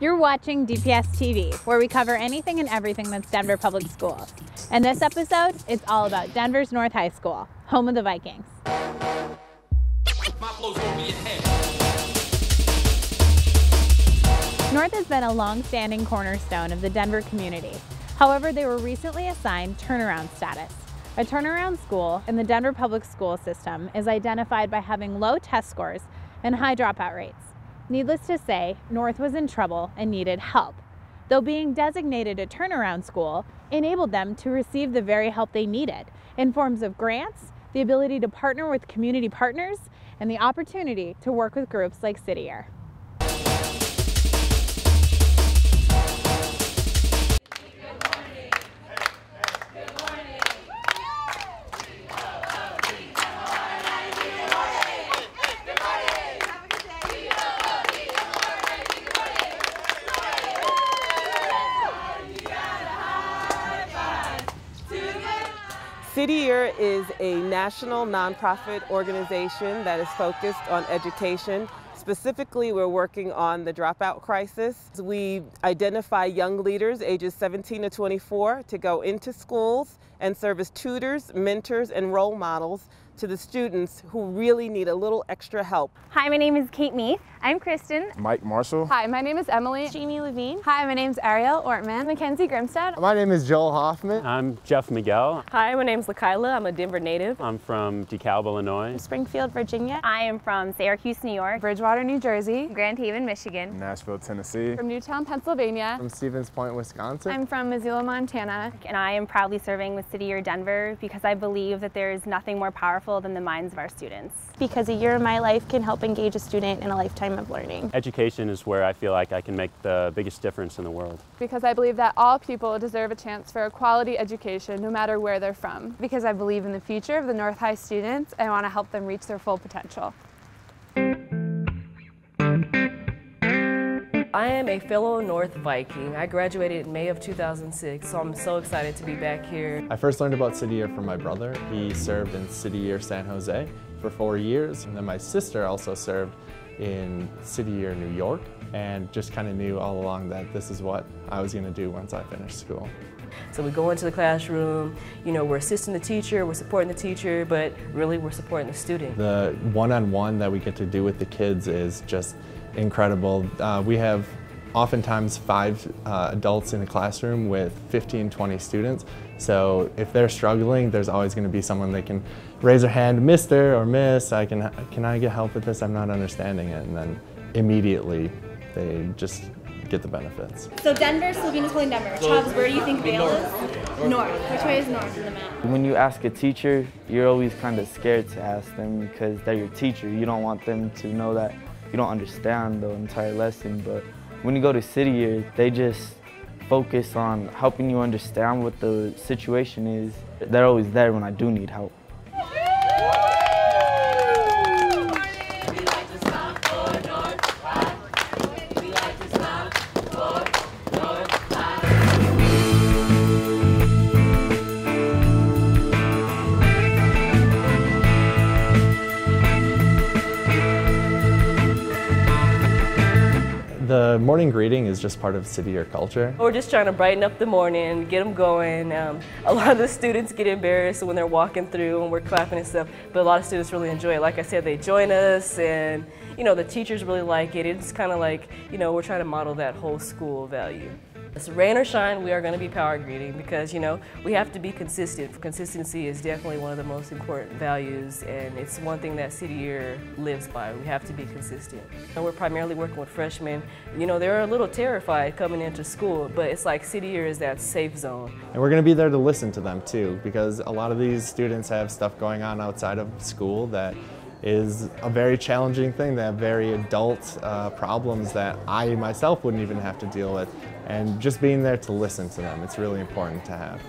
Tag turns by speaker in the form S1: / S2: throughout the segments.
S1: You're watching DPS TV, where we cover anything and everything that's Denver Public Schools. And this episode, it's all about Denver's North High School, home of the Vikings. North has been a long-standing cornerstone of the Denver community. However, they were recently assigned turnaround status. A turnaround school in the Denver public school system is identified by having low test scores and high dropout rates. Needless to say, North was in trouble and needed help. Though being designated a turnaround school enabled them to receive the very help they needed in forms of grants, the ability to partner with community partners, and the opportunity to work with groups like City Year.
S2: City Year is a national nonprofit organization that is focused on education. Specifically, we're working on the dropout crisis. We identify young leaders ages 17 to 24 to go into schools and serve as tutors, mentors, and role models to the students who really need a little extra help.
S3: Hi, my name is Kate Meath. I'm Kristen.
S4: Mike Marshall.
S5: Hi, my name is Emily.
S3: Jamie Levine.
S5: Hi, my name is Ariel Ortman.
S3: Mackenzie Grimstad.
S4: My name is Joel Hoffman.
S6: I'm Jeff Miguel.
S7: Hi, my name is Lakayla. I'm a Denver native.
S6: I'm from DeKalb, Illinois.
S3: Springfield, Virginia. I am from Syracuse, New York.
S5: Bridgewater, New Jersey.
S3: Grand Haven, Michigan.
S4: Nashville, Tennessee.
S5: From Newtown, Pennsylvania.
S4: From Stevens Point, Wisconsin.
S3: I'm from Missoula, Montana. And I am proudly serving with City Year Denver because I believe that there is nothing more powerful than the minds of our students. Because a year of my life can help engage a student in a lifetime of learning.
S6: Education is where I feel like I can make the biggest difference in the world.
S5: Because I believe that all people deserve a chance for a quality education no matter where they're from. Because I believe in the future of the North High students and want to help them reach their full potential.
S7: I am a fellow North Viking. I graduated in May of 2006, so I'm so excited to be back here.
S8: I first learned about City Year from my brother. He served in City Year San Jose for 4 years, and then my sister also served in City Year New York, and just kind of knew all along that this is what I was going to do once I finished school.
S7: So we go into the classroom, you know, we're assisting the teacher, we're supporting the teacher, but really we're supporting the student.
S8: The one-on-one that we get to do with the kids is just incredible. We have oftentimes 5 adults in the classroom with 15, 20 students. So if they're struggling, there's always going to be someone that can raise their hand, Mr. or Miss, can I get help with this? I'm not understanding it. And then immediately they just get the benefits.
S3: So Denver, Slovenia's holding Denver. Chubbs, where do you think Vail is? North. Which way is north in the map?
S9: When you ask a teacher, you're always kind of scared to ask them because they're your teacher. You don't want them to know that you don't understand the entire lesson. But when you go to City Year, they just focus on helping you understand what the situation is. They're always there when I do need help.
S8: The morning greeting is just part of City Year culture.
S7: We're just trying to brighten up the morning, get them going. A lot of the students get embarrassed when they're walking through and we're clapping and stuff, but a lot of students really enjoy it. Like I said, they join us and, you know, the teachers really like it. It's kind of like, you know, we're trying to model that whole school value. So rain or shine, we are going to be power greeting because, you know, we have to be consistent. Consistency is definitely one of the most important values, and it's one thing that City Year lives by. We have to be consistent. And we're primarily working with freshmen. You know, they're a little terrified coming into school, but it's like City Year is that safe zone.
S8: And we're going to be there to listen to them too, because a lot of these students have stuff going on outside of school that is a very challenging thing. They have very adult problems that I myself wouldn't even have to deal with. And just being there to listen to them, it's really important to have.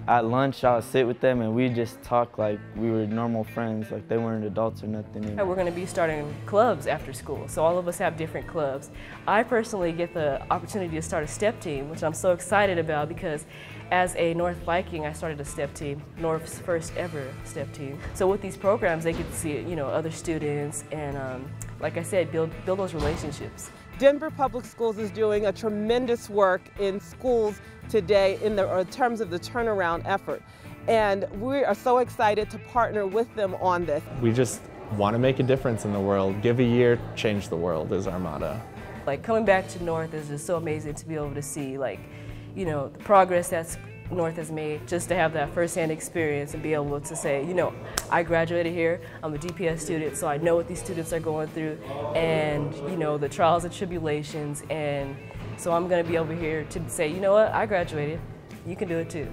S9: At lunch, I would sit with them and we just talk like we were normal friends, like they weren't adults or nothing.
S7: And we're going to be starting clubs after school, so all of us have different clubs. I personally get the opportunity to start a step team, which I'm so excited about because as a North Viking, I started a step team, North's first ever step team. So with these programs, they get to see, you know, other students and, like I said, build those relationships.
S2: Denver Public Schools is doing a tremendous work in schools today in terms of the turnaround effort. And we are so excited to partner with them on this.
S8: We just want to make a difference in the world. Give a year, change the world is our motto.
S7: Like, coming back to North is just so amazing to be able to see, like, you know, the progress that's North has made, just to have that firsthand experience and be able to say, you know, I graduated here, I'm a DPS student, so I know what these students are going through and, you know, the trials and tribulations, and so I'm going to be over here to say, you know what, I graduated, you can do it too.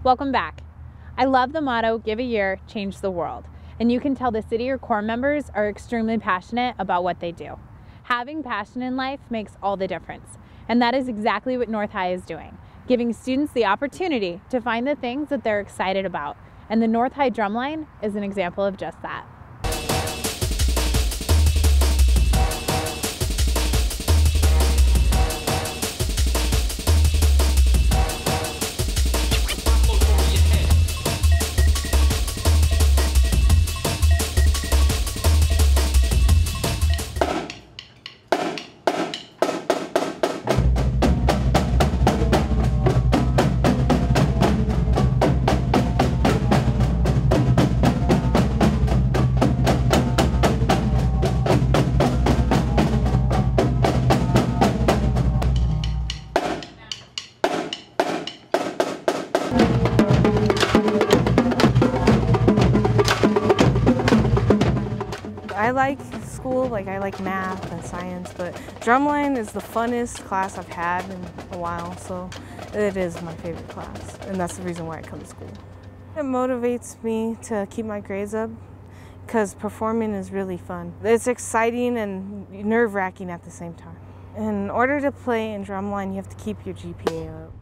S1: Welcome back. I love the motto, give a year, change the world. And you can tell the City Year Core members are extremely passionate about what they do. Having passion in life makes all the difference. And that is exactly what North High is doing, giving students the opportunity to find the things that they're excited about. And the North High Drumline is an example of just that.
S10: I like school, I like math and science, but Drumline is the funnest class I've had in a while, so it is my favorite class, and that's the reason why I come to school. It motivates me to keep my grades up because performing is really fun. It's exciting and nerve-wracking at the same time. In order to play in Drumline, you have to keep your GPA up.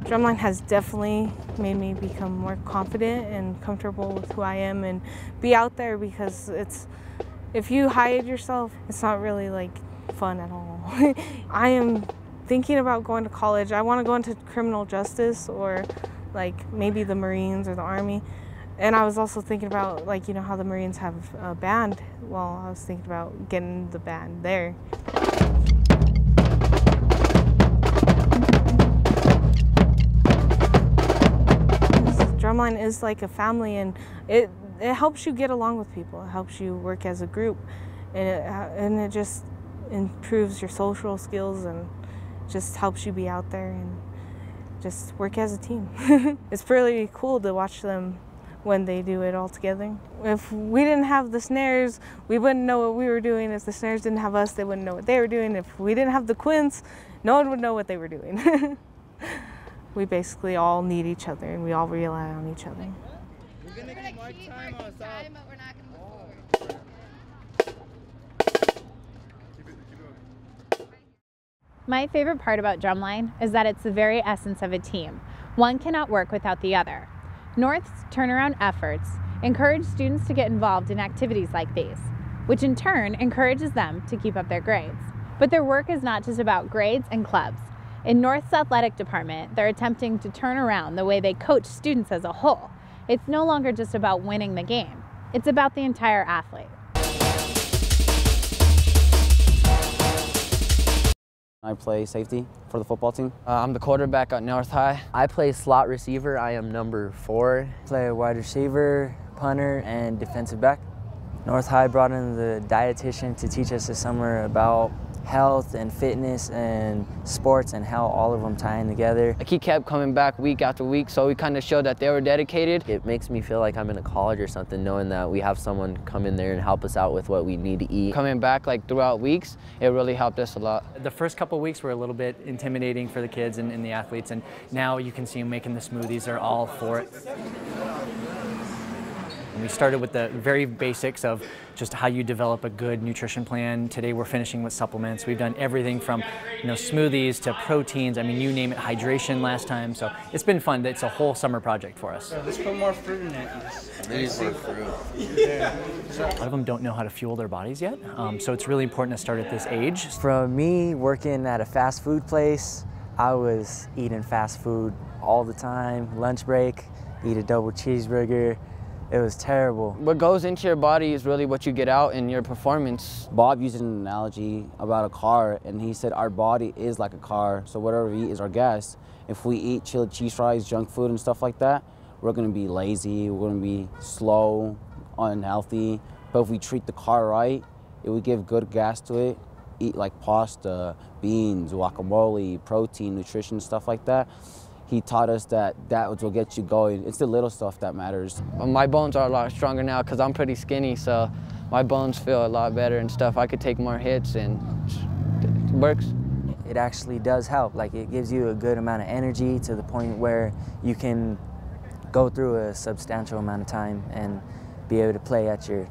S10: Drumline has definitely made me become more confident and comfortable with who I am and be out there, because if you hide yourself, it's not really fun at all. I am thinking about going to college. I want to go into criminal justice or maybe the Marines or the Army. And I was also thinking about how the Marines have a band. Well, I was thinking about getting the band there. Drumline is like a family, and it helps you get along with people. It helps you work as a group, and it just improves your social skills and just helps you be out there and just work as a team. It's pretty cool to watch them when they do it all together. If we didn't have the snares, we wouldn't know what we were doing. If the snares didn't have us, they wouldn't know what they were doing. If we didn't have the quints, no one would know what they were doing. We basically all need each other, and we all rely on each other.
S11: We're gonna keep more time on time, but we're not gonna move forward.
S1: My favorite part about Drumline is that it's the very essence of a team. One cannot work without the other. North's turnaround efforts encourage students to get involved in activities like these, which in turn encourages them to keep up their grades. But their work is not just about grades and clubs. In North's athletic department, they're attempting to turn around the way they coach students as a whole. It's no longer just about winning the game. It's about the entire athlete.
S12: I play safety for the football team.
S13: I'm the quarterback at North High.
S14: I play slot receiver. I am number 4.
S13: Play wide receiver, punter, and defensive back. North High brought in the dietitian to teach us this summer about health and fitness and sports and how all of them tie in together.
S14: He kept coming back week after week, so we kind of showed that they were dedicated. It makes me feel like I'm in a college or something, knowing that we have someone come in there and help us out with what we need to eat.
S13: Coming back like throughout weeks, it really helped us a lot.
S15: The first couple of weeks were a little bit intimidating for the kids and the athletes, and now you can see them making the smoothies. They're all for it. And we started with the very basics of just how you develop a good nutrition plan. Today we're finishing with supplements. We've done everything from smoothies to proteins. I mean, you name it, hydration last time. So it's been fun. It's a whole summer project for us.
S11: Let's put more fruit in it.
S14: There's more fruit.
S15: A lot of them don't know how to fuel their bodies yet. So it's really important to start at this age.
S13: From me working at a fast food place, I was eating fast food all the time. Lunch break, eat a double cheeseburger. It was terrible.
S14: What goes into your body is really what you get out in your performance.
S12: Bob used an analogy about a car, and he said our body is like a car, so whatever we eat is our gas. If we eat chilled cheese fries, junk food and stuff like that, we're gonna be lazy, we're gonna be slow, unhealthy. But if we treat the car right, it would give good gas to it, eat like pasta, beans, guacamole, protein, nutrition, stuff like that. He taught us that will get you going. It's the little stuff that matters.
S14: My bones are a lot stronger now because I'm pretty skinny, so my bones feel a lot better and stuff. I could take more hits and it works.
S13: It actually does help. Like, it gives you a good amount of energy to the point where you can go through a substantial amount of time and be able to play at your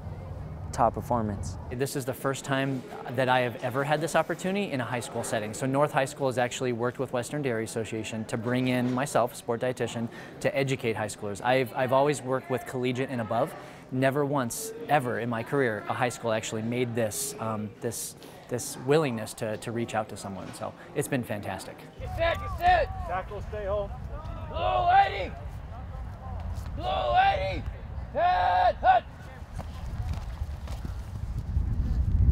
S13: top performance.
S15: This is the first time that I have ever had this opportunity in a high school setting. So North High School has actually worked with Western Dairy Association to bring in myself, sport dietitian, to educate high schoolers. I've always worked with collegiate and above. Never once, ever in my career, a high school actually made this, this willingness to reach out to someone. So it's been fantastic.
S11: Get set, get set! Tackle, stay home. Blue lady! Blue lady! Head, head!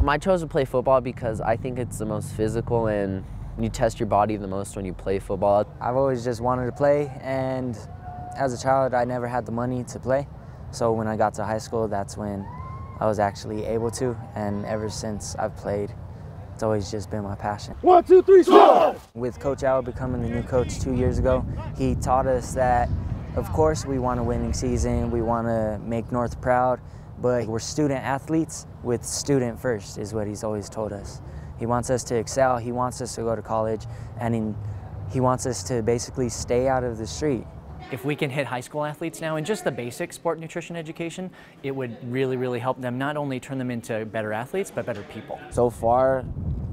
S14: I chose to play football because I think it's the most physical and you test your body the most when you play football.
S13: I've always just wanted to play, and as a child I never had the money to play. So when I got to high school, that's when I was actually able to, and ever since I've played, it's always just been my passion.
S11: 1, 2, 3, start!
S13: With Coach Al becoming the new coach 2 years ago, he taught us that, of course, we want a winning season, we want to make North proud, but we're student athletes with student first, is what he's always told us. He wants us to excel, he wants us to go to college, and he wants us to basically stay out of the street.
S15: If we can hit high school athletes now in just the basic sport nutrition education, it would really, really help them not only turn them into better athletes, but better people.
S12: So far,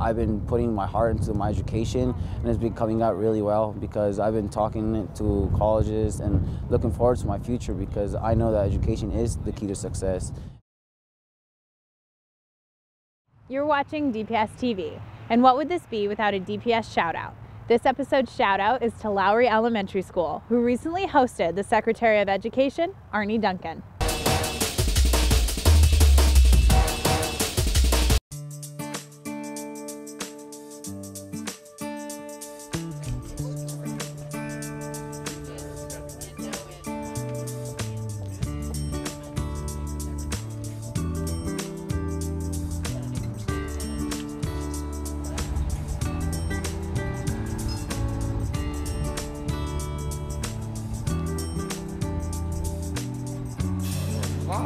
S12: I've been putting my heart into my education, and it's been coming out really well because I've been talking to colleges and looking forward to my future because I know that education is the key to success.
S1: You're watching DPS TV, and what would this be without a DPS Shoutout? This episode's shoutout is to Lowry Elementary School, who recently hosted the Secretary of Education, Arnie Duncan.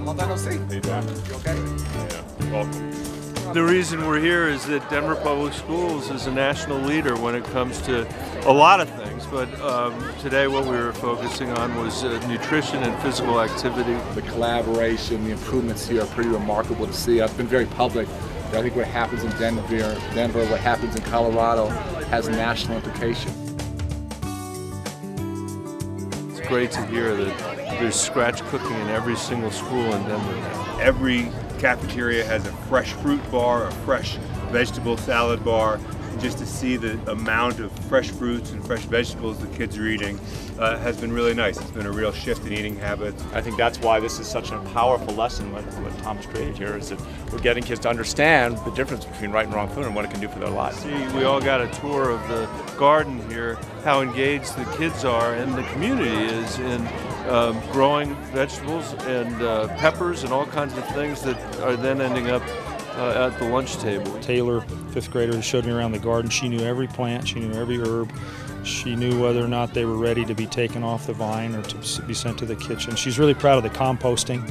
S16: Long time no see. How you doing? You okay?
S17: Yeah, welcome. The reason we're here is that Denver Public Schools is a national leader when it comes to a lot of things, but today what we were focusing on was nutrition and physical activity.
S16: The collaboration, the improvements here are pretty remarkable to see. I've been very public. I think what happens in Denver, what happens in Colorado has national implications.
S17: It's great to hear that there's scratch cooking in every single school in Denver now.
S18: Every cafeteria has a fresh fruit bar, a fresh vegetable salad bar. just to see the amount of fresh fruits and fresh vegetables the kids are eating has been really nice. It's been a real shift in eating habits.
S19: I think that's why this is such a powerful lesson what Tom's created here, is that we're getting kids to understand the difference between right and wrong food and what it can do for their lives.
S17: See, we all got a tour of the garden here, how engaged the kids are and the community is in growing vegetables and peppers and all kinds of things that are then ending up at the lunch table.
S20: Taylor, 5th grader, showed me around the garden. She knew every plant, she knew every herb. She knew whether or not they were ready to be taken off the vine or to be sent to the kitchen. She's really proud of the composting.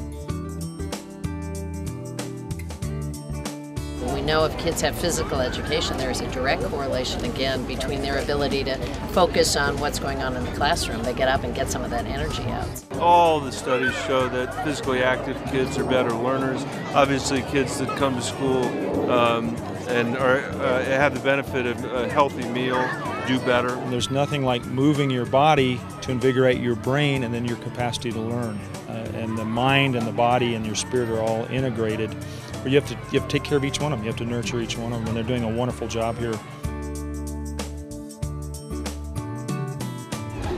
S21: We know if kids have physical education, there's a direct correlation again between their ability to focus on what's going on in the classroom. They get up and get some of that energy out.
S17: All the studies show that physically active kids are better learners. Obviously, kids that come to school and have the benefit of a healthy meal do better.
S20: And there's nothing like moving your body to invigorate your brain and then your capacity to learn. And the mind and the body and your spirit are all integrated. But you have to take care of each one of them. You have to nurture each one of them, and they're doing a wonderful job here.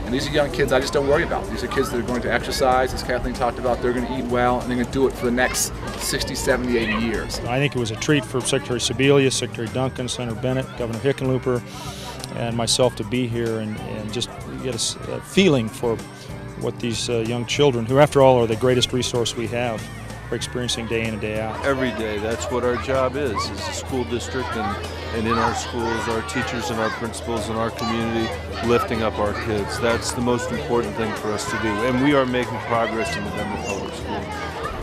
S16: And these are young kids I just don't worry about. These are kids that are going to exercise, as Kathleen talked about. They're going to eat well, and they're going to do it for the next 60, 70, 80 years.
S20: I think it was a treat for Secretary Sebelius, Secretary Duncan, Senator Bennett, Governor Hickenlooper, and myself to be here and just get a feeling for what these young children, who after all are the greatest resource we have, are experiencing day in and day out.
S17: Every day, that's what our job is a school district, and in our schools, our teachers and our principals and our community lifting up our kids. That's the most important thing for us to do, and we are making progress in the Denver Public Schools.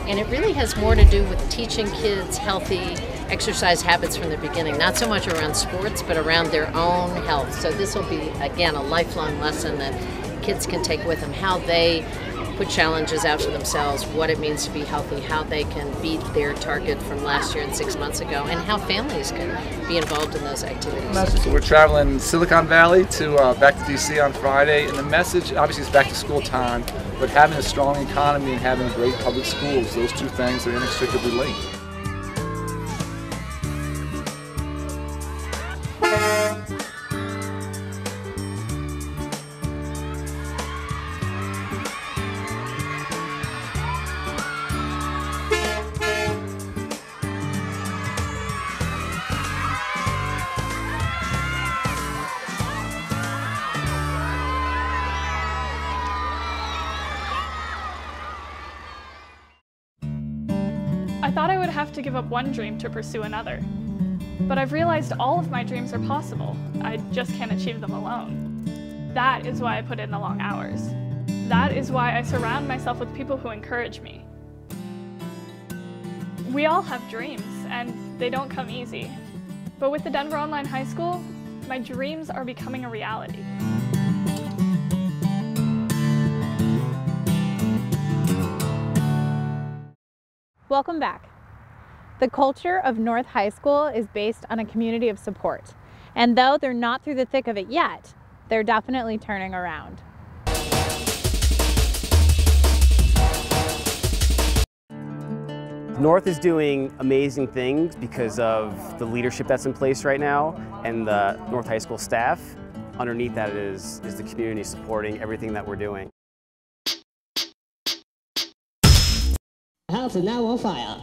S21: And it really has more to do with teaching kids healthy exercise habits from the beginning, not so much around sports, but around their own health. So this will be, again, a lifelong lesson that kids can take with them, how they put challenges out for themselves, what it means to be healthy, how they can beat their target from last year and 6 months ago, and how families can be involved in those activities.
S16: So we're traveling Silicon Valley to back to DC on Friday, and the message obviously is back to school time, but having a strong economy and having great public schools, those two things are inextricably linked.
S22: I thought I would have to give up one dream to pursue another. But I've realized all of my dreams are possible. I just can't achieve them alone. That is why I put in the long hours. That is why I surround myself with people who encourage me. We all have dreams, and they don't come easy. But with the Denver Online High School, my dreams are becoming a reality.
S1: Welcome back. The culture of North High School is based on a community of support. And though they're not through the thick of it yet, they're definitely turning around.
S23: North is doing amazing things because of the leadership that's in place right now and the North High School staff. Underneath that is the community supporting everything that we're doing.
S24: The house is now on fire.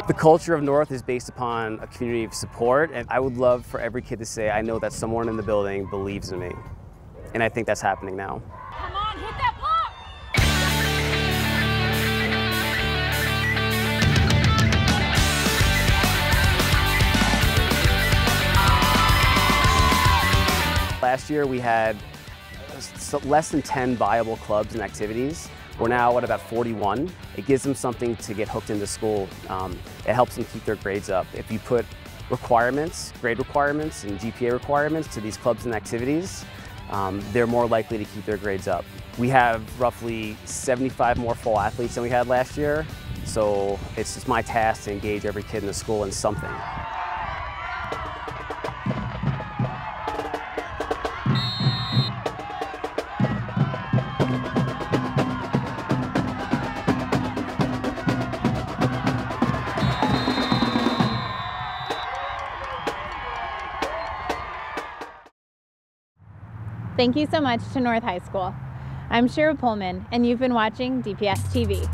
S23: The culture of North is based upon a community of support, and I would love for every kid to say, I know that someone in the building believes in me. And I think that's happening now.
S22: Come on, hit that block!
S23: Last year we had less than 10 viable clubs and activities. We're now at about 41. It gives them something to get hooked into school. It helps them keep their grades up. If you put requirements, grade requirements and GPA requirements to these clubs and activities, they're more likely to keep their grades up. We have roughly 75 more full athletes than we had last year, so it's just my task to engage every kid in the school in something.
S1: Thank you so much to North High School. I'm Sheera Poelman, and you've been watching DPS TV.